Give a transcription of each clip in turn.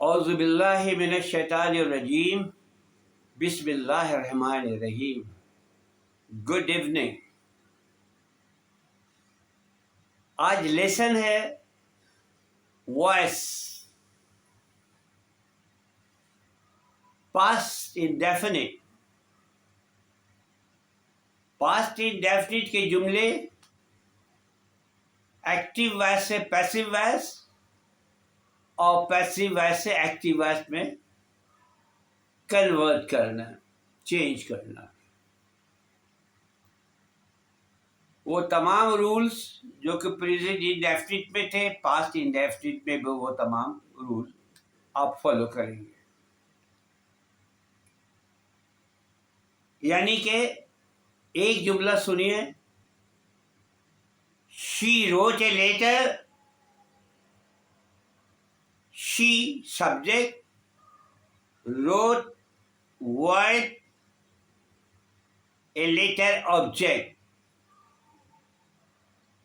اعوذ باللہ من الشیطان الرجیم بسم اللہ الرحمن الرحیم. Good evening. آج لیسن ہے voice past indefinite. Past indefinite کے جملے ایکٹیو وائس سے پیسیو وائس اور پیسیو وائس سے ایکٹیو وائس میں کنورٹ کرنا، چینج کرنا. وہ تمام رولز جو کہ پریزنٹ انڈیفینٹ میں تھے، پاسٹ انڈیفینٹ میں بھی وہ تمام رول آپ فالو کریں گے. یعنی کہ ایک جملہ سنیے. She wrote a letter. She subject, wrote word, a letter object.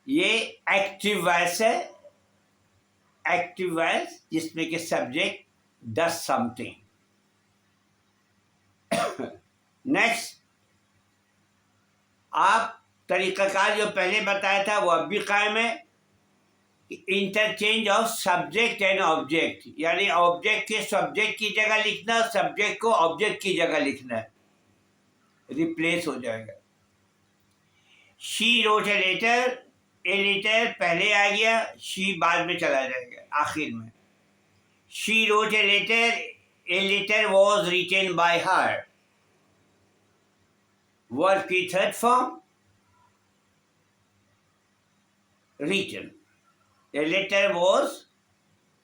یہ ایکٹیو وائس ہے. ایکٹیو وائس جس میں کہ subject does something. Next, آپ طریقہ کار جو پہلے بتایا تھا وہ اب بھی قائم ہے. Interchange of subject and object, یعنی آبجیکٹ کے سبجیکٹ کی جگہ لکھنا، سبجیکٹ کو آبجیکٹ کی جگہ لکھنا ہے، ریپلیس ہو جائے گا. شی wrote a letter. A letter پہلے آ گیا، شی بعد میں چلا جائے گا آخر میں. She wrote a letter. A letter was written by her. Verb کی third form written. A letter was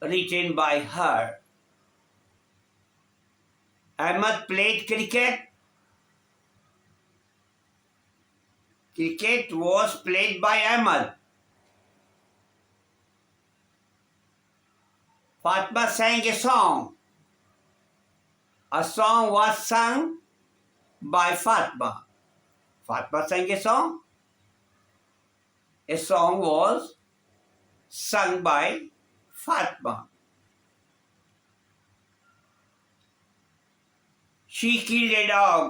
written by her. Ahmed played cricket. Cricket was played by Ahmed. Fatma sang a song. A song was sung by Fatma. Fatma sang a song. A song was sung by Fatma. She killed a dog.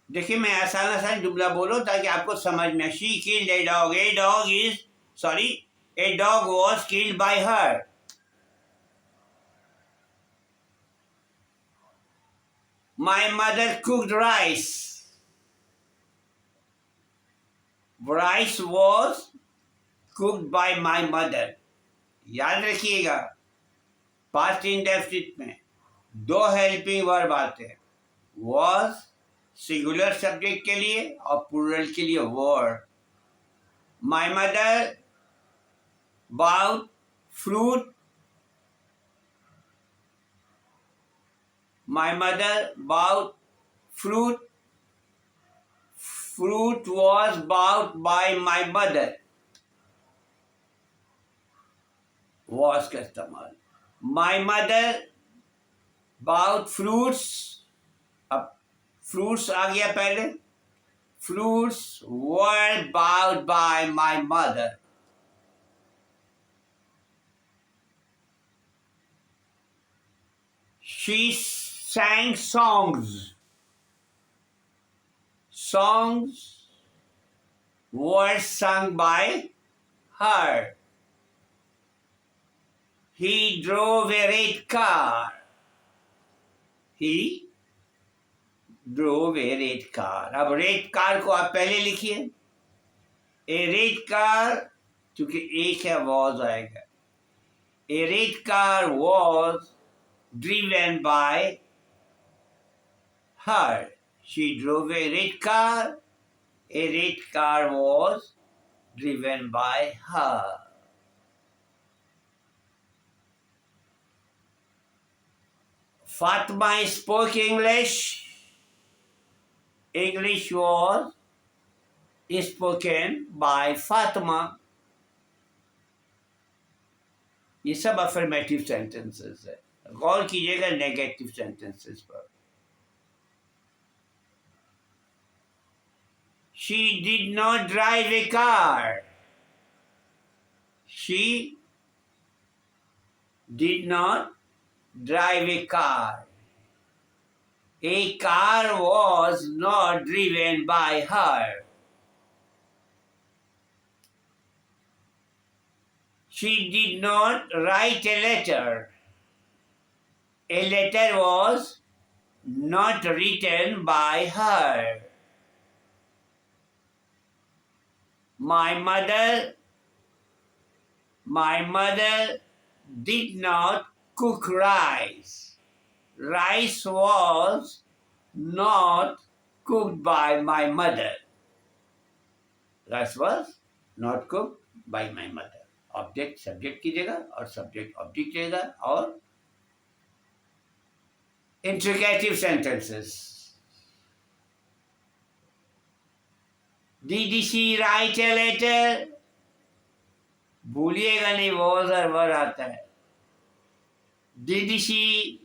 دیکھیے میں آسان جملہ بولوں تاکہ آپ کو سمجھ میں. She killed a dog. A dog was killed by her. My mother cooked rice. Rice was cooked by my mother. یاد رکھیے گا پاسٹ انڈیفینٹ میں دو ہیلپنگ ورب آتے ہیں. واز سنگولر سبجیکٹ کے لیے اور پلورل کے لیے were. My mother bought fruit. My mother bought fruit. Fruit was bought by my mother. Was کا استعمال. My mother bought fruits. اب fruits آ گیا پہلے. Fruits were bought by my mother. She sang songs. Songs were sung by her. He drove a red car. He drove a red car. اب red car کو آپ پہلے لکھیے. A red car چونکہ ایک ہے was آئے گا. A red car was driven by her. She drove a red car. A red car was driven by her. Fatima spoke English. English was spoken by Fatima. یہ سب affirmative sentences ہے. غور کیجیے گا negative sentences پر. She did not drive a car. She did not drive a car. A car was not driven by her. She did not write a letter. A letter was not written by her. My mother did not cook rice. Rice was not cooked by my mother. Rice was not cooked by my mother. Object subject की जगह और subject object की जगह. और इंट्रिगेटिव sentences. Did she write a letter? भूलिएगा नहीं, was और were आता है. Did she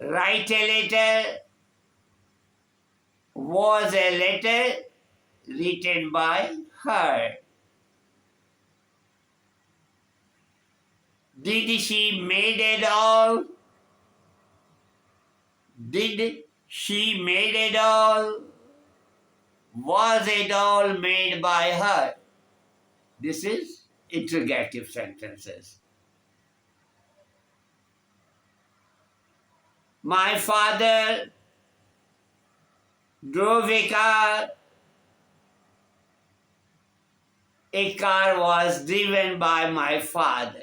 write a letter? Was a letter written by her? Did she made a doll? Did she made a doll? Was a doll made by her? This is interrogative sentences. My father drove a car. A car was driven by my father.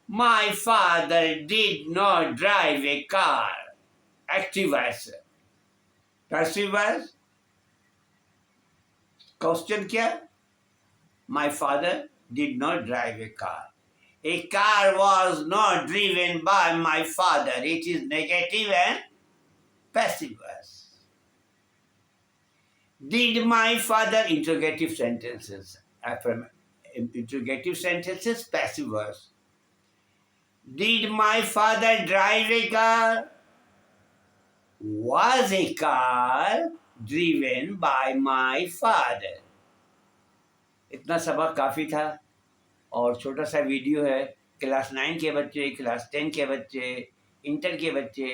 My father did not drive a car. Active voice. Passive voice. Question क्या? My father did not drive a car. A car was not driven by my father. It is negative and passive voice. Did my father, interrogative sentences. Interrogative sentences, passive voice. Did my father drive a car? Was a car driven by my father? इतना सबक काफ़ी था. और छोटा सा video है. Class 9 के बच्चे, क्लास 10 के बच्चे, इंटर के बच्चे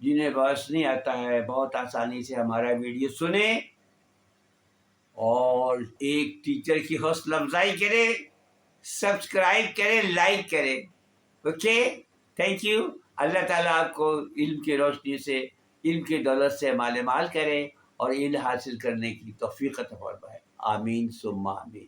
जिन्हें वॉइस नहीं आता है, बहुत आसानी से हमारा वीडियो सुने और एक टीचर की हौसला अफजाई करें, सब्सक्राइब करें, लाइक करें. Okay, thank you. अल्लाह ताला आपको इल्म की रोशनी से, इल्म की दौलत से मालेमाल करें और इल्म हासिल करने की तौफीक अता फरमाए. आमीन सुम्मा आमीन.